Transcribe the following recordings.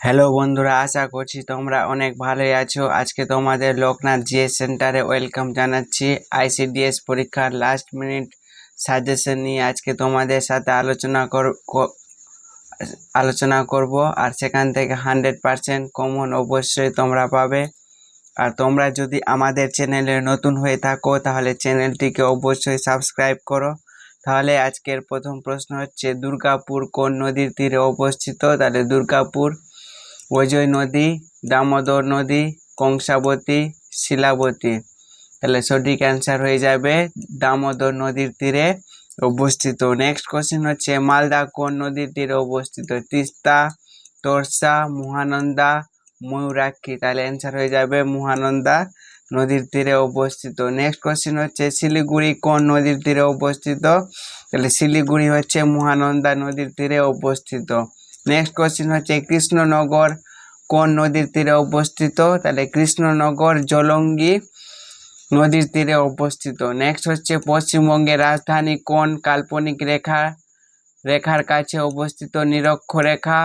Hello বন্ধুরা, আশা করছি তোমরা অনেক ভালোই আছো। আজকে তোমাদের লোকনাথ জিএস সেন্টারে ওয়েলকাম জানাচ্ছি। আইসিডিএস পরীক্ষার লাস্ট মিনিট সাজেশন নিয়ে আজকে তোমাদের সাথে আলোচনা করব। আর সেখান থেকে 100% কমন অবশ্যই তোমরা পাবে। আর তোমরা যদি আমাদের চ্যানেলে নতুন হয়ে থাকো তাহলে চ্যানেলটিকে অবশ্যই সাবস্ক্রাইব করো। তাহলে আজকের প্রথম প্রশ্ন হচ্ছে, দুর্গাপুর কোন নদীর তীরে অবস্থিত? তাহলে দুর্গাপুর অজয় নদী, দামোদর নদী, কংসাবতী, শিলাবতী। তাহলে সঠিক অ্যান্সার হয়ে যাবে দামোদর নদীর তীরে অবস্থিত। নেক্সট কোশ্চেন হচ্ছে, মালদা কোন নদীর তীরে অবস্থিত? তিস্তা, তোরসা, মহানন্দা, ময়ূরাক্ষী। তাহলে অ্যান্সার হয়ে যাবে মহানন্দা নদীর তীরে অবস্থিত। নেক্সট কোশ্চেন হচ্ছে, শিলিগুড়ি কোন নদীর তীরে অবস্থিত? তাহলে শিলিগুড়ি হচ্ছে মহানন্দা নদীর তীরে অবস্থিত। নেক্সট কোশ্চেন হচ্ছে, কৃষ্ণনগর কোন নদীর তীরে অবস্থিত? তাহলে কৃষ্ণনগর জলঙ্গি নদীর তীরে অবস্থিত। নেক্সট হচ্ছে, পশ্চিমবঙ্গের রাজধানী কোন কাল্পনিক রেখার কাছে অবস্থিত? নিরক্ষরেখা,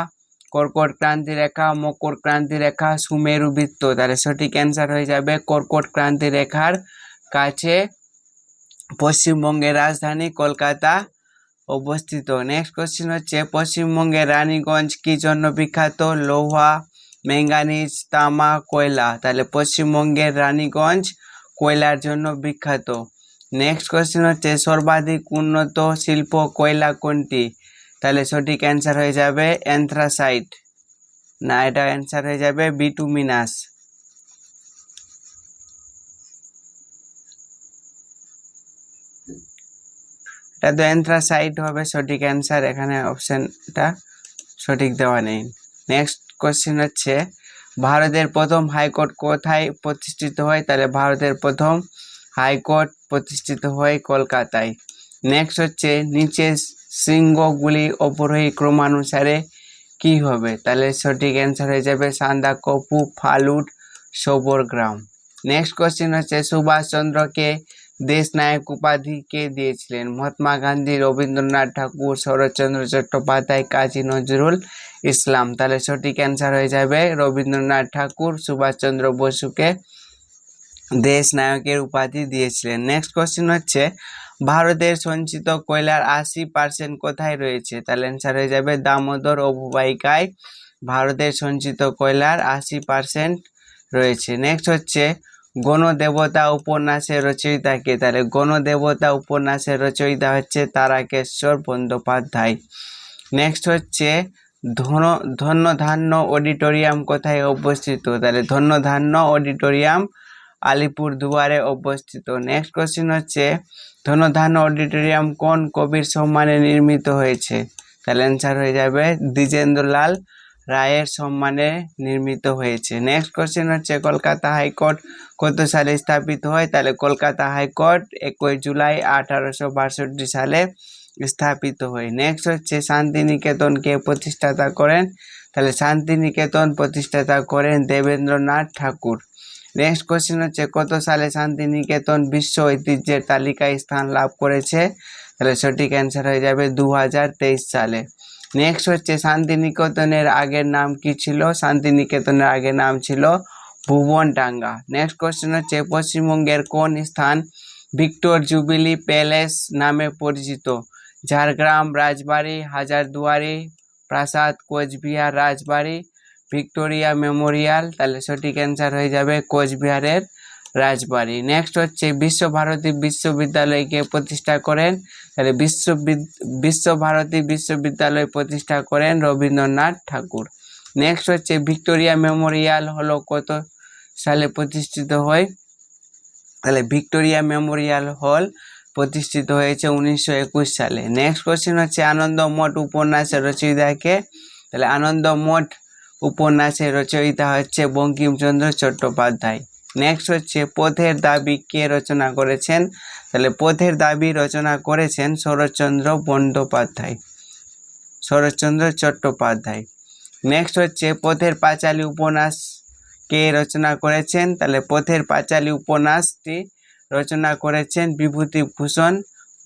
কর্কট ক্রান্তি রেখা, মকর ক্রান্তি রেখা, সুমেরু বৃত্ত। তাহলে সঠিক অ্যান্সার হয়ে যাবে কর্কট ক্রান্তি রেখার কাছে পশ্চিমবঙ্গের রাজধানী কলকাতা অবস্থিত। নেক্সট কোশ্চেন হচ্ছে, পশ্চিমবঙ্গের রানীগঞ্জ কি জন্য বিখ্যাত? লোহা, ম্যাঙ্গানিজ, তামা, কয়লা। তাহলে পশ্চিমবঙ্গের রানীগঞ্জ কয়লার জন্য বিখ্যাত। নেক্সট কোশ্চেন হচ্ছে, সর্বাধিক উন্নত শিল্প কয়লা কোনটি? তাহলে সঠিক অ্যান্সার হয়ে যাবে অ্যান্থ্রাসাইট। না, এটা অ্যান্সার হয়ে যাবে বিটুমিনাস। এটা তো অ্যান্থ্রাসাইট হবে সঠিক অ্যান্সার, এখানে অপশনটা সঠিক দেওয়া নেই। নেক্সট কোশ্চেন হচ্ছে, ভারতের প্রথম হাইকোর্ট কোথায় প্রতিষ্ঠিত হয়? তাহলে ভারতের প্রথম হাইকোর্ট প্রতিষ্ঠিত হয় কলকাতায়। নেক্সট হচ্ছে, নিচে শৃঙ্গগুলি অপরোহী ক্রমানুসারে কি হবে? তাহলে সঠিক অ্যান্সার হয়ে যাবে সান্দাকফু, ফালুট, সবরগ্রাম। নেক্সট কোশ্চেন হচ্ছে, সুভাষচন্দ্রকে দেশ নায়ক উপাধি কে দিয়েছিলেন? মহাত্মা গান্ধী, রবীন্দ্রনাথ ঠাকুর, শরৎচন্দ্র চট্টোপাধ্যায়, কাজী নজরুল ইসলাম। তাহলে সঠিক অ্যান্সার হয়ে যাবে রবীন্দ্রনাথ ঠাকুর সুভাষচন্দ্র বসুকে দেশ নায়কের উপাধি দিয়েছিলেন। নেক্সট কোশ্চেন হচ্ছে, ভারতের সঞ্চিত কয়লার 80% কোথায় রয়েছে? তাহলে অ্যান্সার হয়ে যাবে দামোদর অববাহিকায় ভারতের সঞ্চিত কয়লার 80% রয়েছে। নেক্সট হচ্ছে, গণদেবতা উপন্যাসের রচয়িতা কে? তাহলে গণদেবতা উপন্যাসের রচয়িতা হচ্ছে তারাকেশ্বর বন্দ্যোপাধ্যায়। নেক্সট হচ্ছে, ধন্যধান্য অডিটোরিয়াম কোথায় অবস্থিত? তাহলে ধন্যধান্য অডিটোরিয়াম আলিপুরদুয়ারে অবস্থিত। নেক্সট কোশ্চেন হচ্ছে, ধন্যধান্য অডিটোরিয়াম কোন কবির সম্মানে নির্মিত হয়েছে? তাহলে অ্যান্সার হয়ে যাবে দ্বিজেন্দ্রলাল রায়ের সম্মানে নির্মিত হয়েছে। নেক্সট কোশ্চেন হচ্ছে, কলকাতা হাইকোর্ট কত সালে স্থাপিত হয়? তাহলে কলকাতা হাইকোর্ট 21 জুলাই 1862 সালে স্থাপিত হয়। নেক্সট হচ্ছে, শান্তিনিকেতনকে প্রতিষ্ঠাতা করেন? তাহলে শান্তিনিকেতন প্রতিষ্ঠাতা করেন দেবেন্দ্রনাথ ঠাকুর। নেক্সট কোশ্চেন হচ্ছে, কত সালে শান্তিনিকেতন বিশ্ব ঐতিহ্যের তালিকায় স্থান লাভ করেছে? তাহলে সঠিক অ্যান্সার হয়ে যাবে 2023 সালে। নেক্সট হচ্ছে, শান্তিনিকেতনের আগের নাম কি ছিল? শান্তিনিকেতনের আগের নাম ছিল ভুবনডাঙ্গা। নেক্সট কোশ্চেন হচ্ছে, পশ্চিমবঙ্গের কোন স্থান ভিক্টোর জুবিলি প্যালেস নামে পরিচিত? ঝাড়গ্রাম, রাজবাড়ি, হাজারদুয়ারি, প্রাসাদ, কোচবিহার রাজবাড়ি, ভিক্টোরিয়া মেমোরিয়াল। তাহলে সঠিক অ্যান্সার হয়ে যাবে কোচবিহারের রাজবাড়ি। নেক্সট হচ্ছে, বিশ্বভারতী বিশ্ববিদ্যালয়কে প্রতিষ্ঠা করেন? তাহলে বিশ্বভারতী বিশ্ববিদ্যালয় প্রতিষ্ঠা করেন রবীন্দ্রনাথ ঠাকুর। নেক্সট হচ্ছে, ভিক্টোরিয়া মেমোরিয়াল হলো কত সালে প্রতিষ্ঠিত হয়? তাহলে ভিক্টোরিয়া মেমোরিয়াল হল প্রতিষ্ঠিত হয়েছে 1921 সালে। নেক্সট কোশ্চেন হচ্ছে, আনন্দমঠ উপন্যাসের রচয়িতা কে? তাহলে আনন্দমঠ উপন্যাসের রচয়িতা হচ্ছে বঙ্কিমচন্দ্র চট্টোপাধ্যায়। নেক্সট হচ্ছে, পথের দাবি কে রচনা করেছেন? তাহলে পথের দাবি রচনা করেছেন শরৎচন্দ্র চট্টোপাধ্যায়। নেক্সট হচ্ছে, পথের পাঁচালী উপন্যাস কে রচনা করেছেন? তাহলে পথের পাঁচালী উপন্যাসটি রচনা করেছেন বিভূতিভূষণ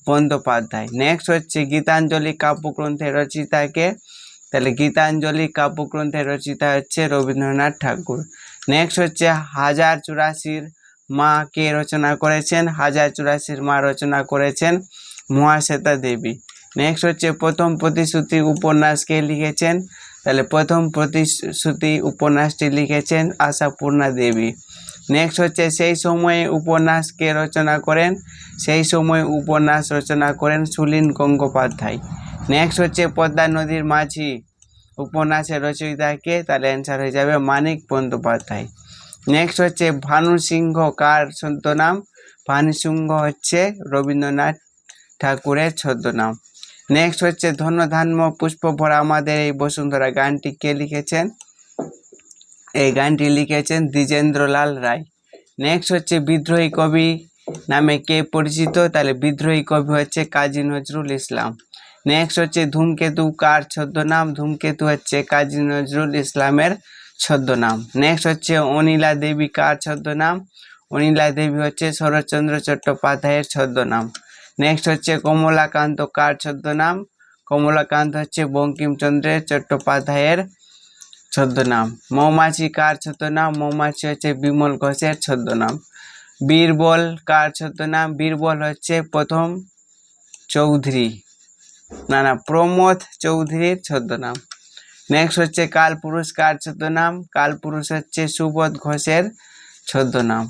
বন্দ্যোপাধ্যায়। নেক্সট হচ্ছে, গীতাঞ্জলি কাব্যগ্রন্থের রচয়িতা কে? তাহলে গীতাঞ্জলি কাব্যগ্রন্থের রচয়িতা হচ্ছে রবীন্দ্রনাথ ঠাকুর। নেক্সট হচ্ছে 1084 মা কে রচনা করেছেন? 1084 মা রচনা করেছেন মহাশ্বেতা দেবী। নেক্সট হচ্ছে প্রথম প্রতিশ্রুতি উপন্যাস কে লিখেছেন? তাহলে প্রথম প্রতিশ্রুতি উপন্যাসটি লিখেছেন আশাপূর্ণা দেবী। নেক্সট হচ্ছে সেই সময়ে উপন্যাস কে রচনা করেন? সেই সময় উপন্যাস রচনা করেন সুনীল গঙ্গোপাধ্যায়। নেক্সট হচ্ছে পদ্মা নদীর মাঝি উপন্যাসের রচয়িতা কে? তাহলে অ্যান্সার হয়ে যাবে মানিক বন্দ্যোপাধ্যায়। নেক্সট হচ্ছে ভানু সিংহ কার ছদ্মনাম? ভানু সিংহ হচ্ছে রবীন্দ্রনাথ ঠাকুরের ছদ্মনাম। নেক্সট হচ্ছে ধন্য ধান্য পুষ্প ভরা আমাদের এই বসুন্ধরা গানটি কে লিখেছেন? এই গানটি লিখেছেন দ্বিজেন্দ্রলাল রায়। নেক্সট হচ্ছে বিদ্রোহী কবি নামে কে পরিচিত? তাহলে বিদ্রোহী কবি হচ্ছে কাজী নজরুল ইসলাম। নেক্সট হচ্ছে ধূমকেতু কার ছদ্মনাম? ধূমকেতু হচ্ছে কাজী নজরুল ইসলামের ছদ্মনাম। নেক্সট হচ্ছে অনিলা দেবী কার ছদ্মনাম? অনিলা দেবী হচ্ছে শরৎচন্দ্র চট্টোপাধ্যায়ের ছদ্মনাম। নেক্সট হচ্ছে কমলাকান্ত কার ছদ্মনাম? কমলাকান্ত হচ্ছে বঙ্কিমচন্দ্রের চট্টোপাধ্যায়ের ছদ্মনাম। মৌমাছি কার ছদ্মনাম? মৌমাছি হচ্ছে বিমল ঘোষের ছদ্মনাম। বীরবল কার ছদ্মনাম? বীরবল হচ্ছে প্রথম চৌধুরী প্রমোদ চৌধুরীর ছদ্মনাম। নেক্সট হচ্ছে কালপুরুষ কার ছদ্মনাম? কালপুরুষ হচ্ছে সুবোধ ঘোষের ছদ্মনাম।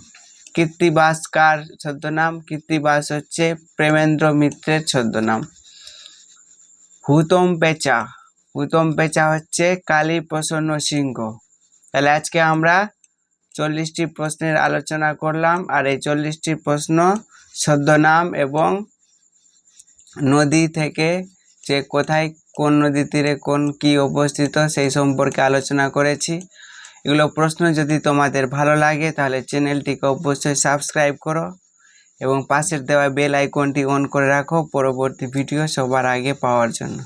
কীর্তিবাস কার ছদ্মনাম? কীর্তিবাস হচ্ছে প্রেমেন্দ্র মিত্রের ছদ্মনাম। হুতম পেঁচা, হুতম পেঁচা হচ্ছে কালী প্রসন্ন সিংহ। তাহলে আজকে আমরা 40টি প্রশ্নের আলোচনা করলাম, আর এই 40টি প্রশ্ন ছদ্মনাম এবং নদী থেকে যে কোথায় কোন নদী তীরে কোন কি অবস্থিত সেই সম্পর্কে আলোচনা করেছি। এগুলো প্রশ্ন যদি তোমাদের ভালো লাগে তাহলে চ্যানেলটিকে অবশ্যই সাবস্ক্রাইব করো এবং পাশের দেওয়া বেল আইকনটি অন করে রাখো পরবর্তী ভিডিও সবার আগে পাওয়ার জন্য।